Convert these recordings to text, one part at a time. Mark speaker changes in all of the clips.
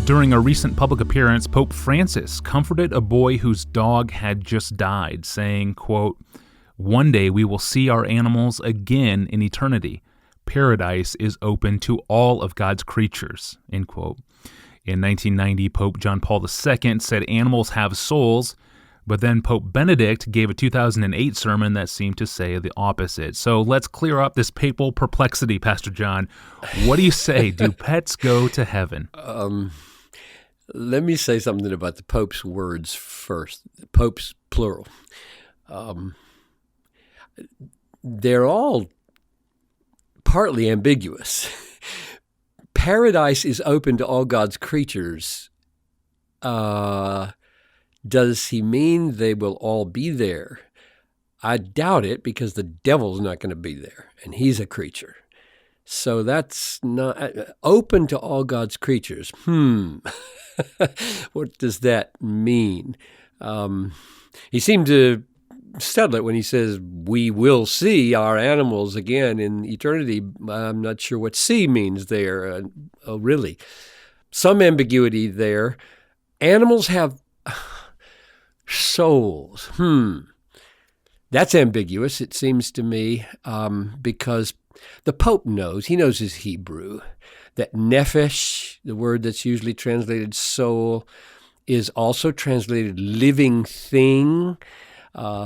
Speaker 1: During a recent public appearance, Pope Francis comforted a boy whose dog had just died, saying, quote, "One day we will see our animals again in eternity. Paradise is open to all of God's creatures," end quote. In 1990, Pope John Paul II said animals have souls, but then Pope Benedict gave a 2008 sermon that seemed to say the opposite. So let's clear up this papal perplexity, Pastor John. What do you say? Do pets go to heaven?
Speaker 2: Let me say something about the Pope's words first. The Pope's plural. They're all partly ambiguous. Paradise is open to all God's creatures. Does he mean they will all be there? I doubt it, because the devil's not going to be there, and he's a creature. So that's not open to all God's creatures. What does that mean? He seemed to settle it when he says, we will see our animals again in eternity. I'm not sure what see means there, really. Some ambiguity there. Animals have souls. That's ambiguous, it seems to me, because the Pope knows, he knows his Hebrew, that nephesh, the word that's usually translated soul, is also translated living thing.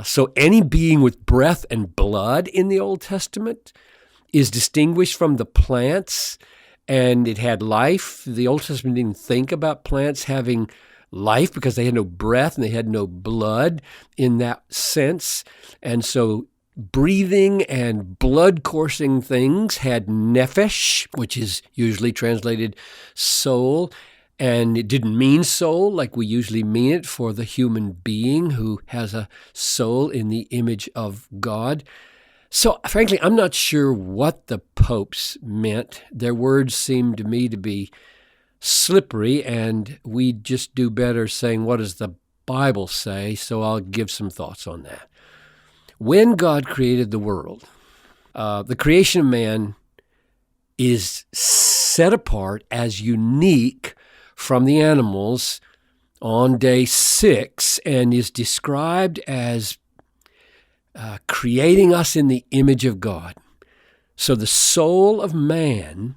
Speaker 2: So any being with breath and blood in the Old Testament is distinguished from the plants, and it had life. The Old Testament didn't think about plants having life because they had no breath and they had no blood in that sense. And so breathing and blood-coursing things had nephesh, which is usually translated soul. And it didn't mean soul like we usually mean it for the human being who has a soul in the image of God. So, frankly, I'm not sure what the popes meant. Their words seem to me to be slippery, and we just do better saying, what does the Bible say? So I'll give some thoughts on that. When God created the world, the creation of man is set apart as unique from the animals on day 6 and is described as creating us in the image of God. So the soul of man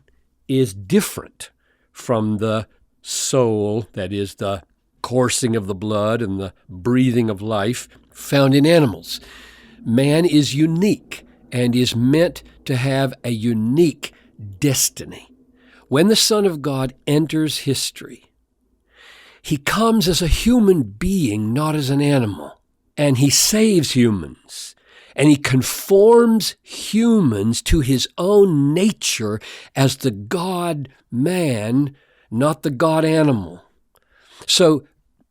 Speaker 2: is different from the soul, that is the coursing of the blood and the breathing of life, found in animals. Man is unique and is meant to have a unique destiny. When the Son of God enters history, he comes as a human being, not as an animal. And he saves humans. And he conforms humans to his own nature as the God-man, not the God-animal. So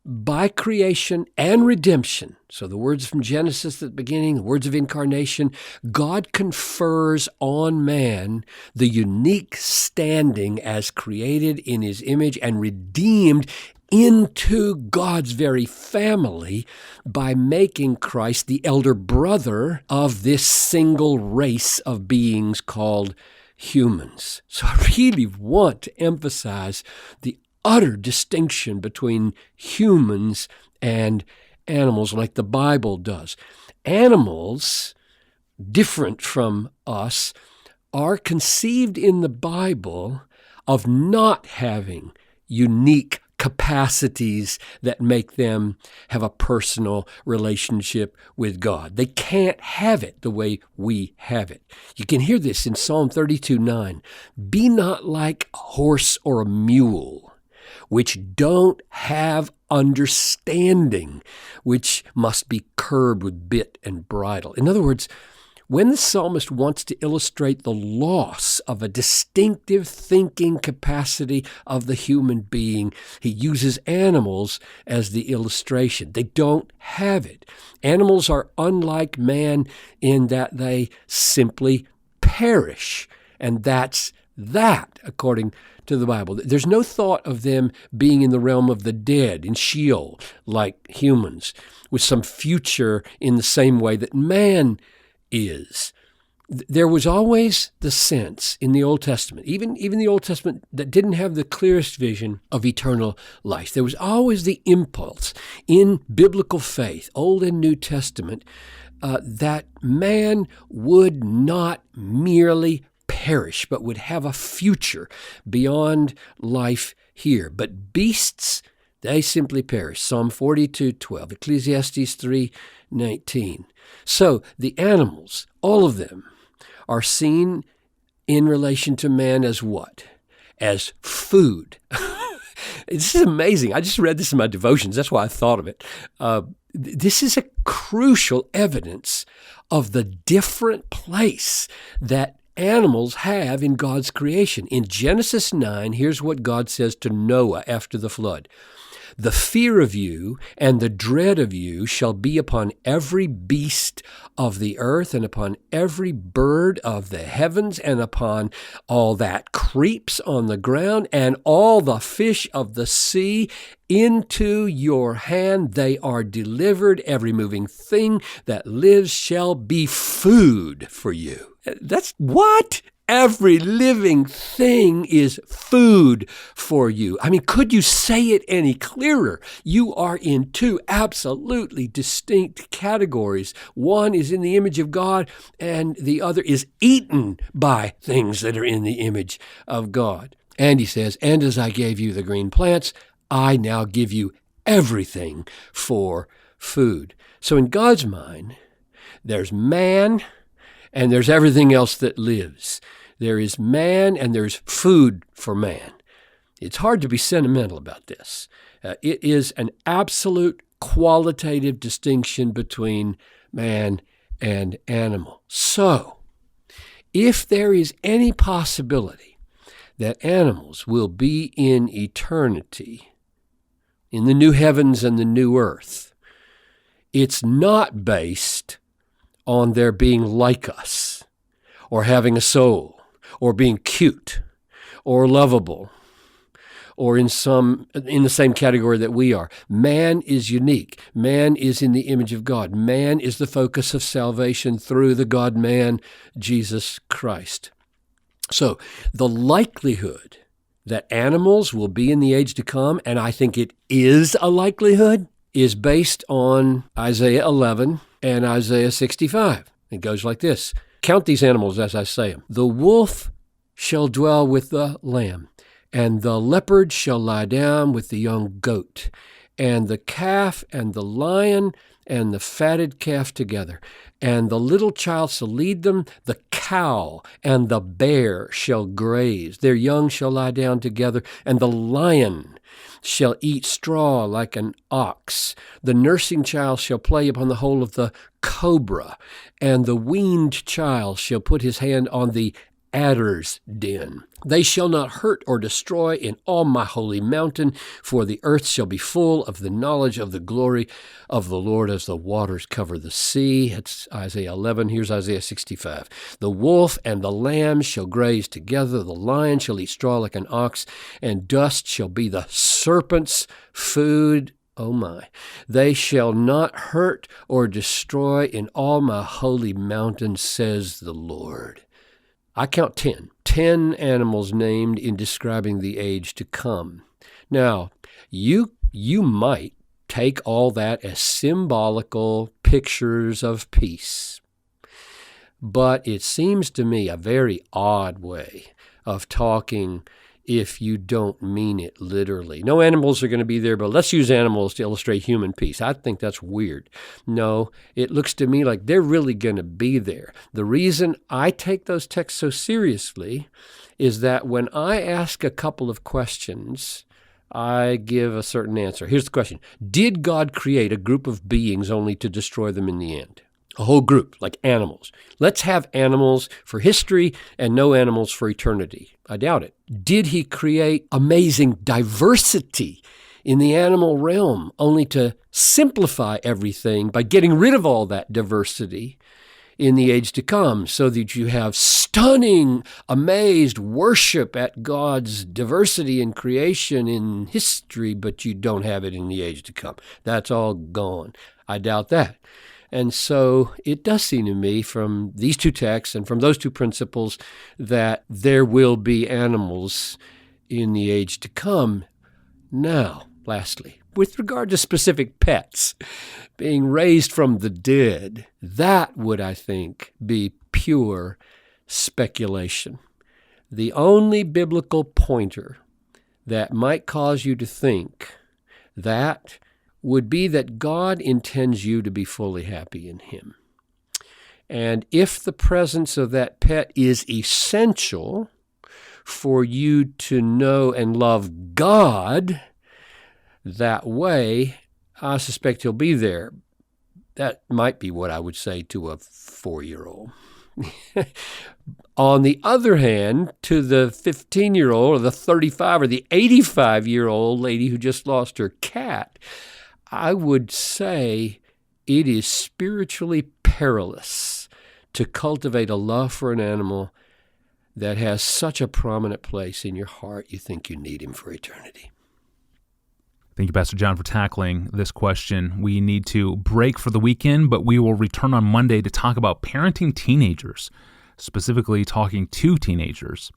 Speaker 2: by creation and redemption, so the words from Genesis at the beginning, the words of incarnation, God confers on man the unique standing as created in his image and redeemed into God's very family by making Christ the elder brother of this single race of beings called humans. So I really want to emphasize the utter distinction between humans and animals, like the Bible does. Animals, different from us, are conceived in the Bible of not having unique capacities that make them have a personal relationship with God. They can't have it the way we have it. You can hear this in Psalm 32:9. Be not like a horse or a mule, which don't have understanding, which must be curbed with bit and bridle. In other words, when the psalmist wants to illustrate the loss of a distinctive thinking capacity of the human being, he uses animals as the illustration. They don't have it. Animals are unlike man in that they simply perish, and that's that, according to the Bible. There's no thought of them being in the realm of the dead, in Sheol, like humans, with some future in the same way that man is. There was always the sense in the Old Testament, even the Old Testament that didn't have the clearest vision of eternal life. There was always the impulse in biblical faith, Old and New Testament, that man would not merely perish, but would have a future beyond life here. But beasts, they simply perish. Psalm 42:12, Ecclesiastes 3:19. So the animals, all of them, are seen in relation to man as what? As food. This is amazing. I just read this in my devotions. That's why I thought of it. This is a crucial evidence of the different place that animals have in God's creation. In Genesis 9, here's what God says to Noah after the flood. The fear of you and the dread of you shall be upon every beast of the earth and upon every bird of the heavens and upon all that creeps on the ground and all the fish of the sea. Into your hand they are delivered. Every moving thing that lives shall be food for you. That's what? Every living thing is food for you. I mean, could you say it any clearer? You are in two absolutely distinct categories. One is in the image of God, and the other is eaten by things that are in the image of God. And he says, and as I gave you the green plants, I now give you everything for food. So in God's mind, there's man and there's everything else that lives. There is man and there's food for man. It's hard to be sentimental about this. It is an absolute qualitative distinction between man and animal. So, if there is any possibility that animals will be in eternity, in the new heavens and the new earth, it's not based on their being like us, or having a soul, or being cute, or lovable, or in the same category that we are. Man is unique. Man is in the image of God. Man is the focus of salvation through the God-man, Jesus Christ. So the likelihood that animals will be in the age to come, and I think it is a likelihood, is based on Isaiah 11 and Isaiah 65. It goes like this. Count these animals as I say them. The wolf shall dwell with the lamb, and the leopard shall lie down with the young goat, and the calf and the lion and the fatted calf together. And the little child shall lead them, the cow and the bear shall graze. Their young shall lie down together, and the lion shall eat straw like an ox. The nursing child shall play upon the hole of the cobra, and the weaned child shall put his hand on the adder's den. They shall not hurt or destroy in all my holy mountain, for the earth shall be full of the knowledge of the glory of the Lord as the waters cover the sea. It's Isaiah 11. Here's Isaiah 65. The wolf and the lamb shall graze together. The lion shall eat straw like an ox, and dust shall be the serpent's food. Oh my. They shall not hurt or destroy in all my holy mountain, says the Lord. I count 10 animals named in describing the age to come. Now, you might take all that as symbolical pictures of peace, but it seems to me a very odd way of talking if you don't mean it literally. No animals are going to be there, but let's use animals to illustrate human peace. I think that's weird. No, it looks to me like they're really going to be there. The reason I take those texts so seriously is that when I ask a couple of questions, I give a certain answer. Here's the question. Did God create a group of beings only to destroy them in the end? A whole group, like animals. Let's have animals for history and no animals for eternity. I doubt it. Did he create amazing diversity in the animal realm only to simplify everything by getting rid of all that diversity in the age to come so that you have stunning, amazed worship at God's diversity in creation in history, but you don't have it in the age to come? That's all gone. I doubt that. And so it does seem to me from these two texts and from those two principles that there will be animals in the age to come. Now, lastly, with regard to specific pets being raised from the dead, that would, I think, be pure speculation. The only biblical pointer that might cause you to think that would be that God intends you to be fully happy in Him. And if the presence of that pet is essential for you to know and love God that way, I suspect He'll be there. That might be what I would say to a 4-year-old. On the other hand, to the 15-year-old or the 35 or the 85-year-old lady who just lost her cat, I would say it is spiritually perilous to cultivate a love for an animal that has such a prominent place in your heart you think you need him for eternity.
Speaker 1: Thank you, Pastor John, for tackling this question. We need to break for the weekend, but we will return on Monday to talk about parenting teenagers, specifically talking to teenagers.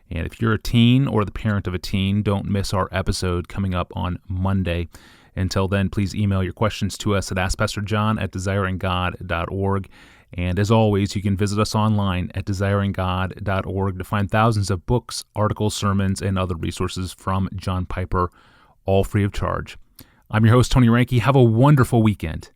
Speaker 1: And if you're a teen or the parent of a teen, don't miss our episode coming up on Monday. Until then, please email your questions to us at askpastorjohn@desiringgod.org. And as always, you can visit us online at desiringgod.org to find thousands of books, articles, sermons, and other resources from John Piper, all free of charge. I'm your host, Tony Reinke. Have a wonderful weekend.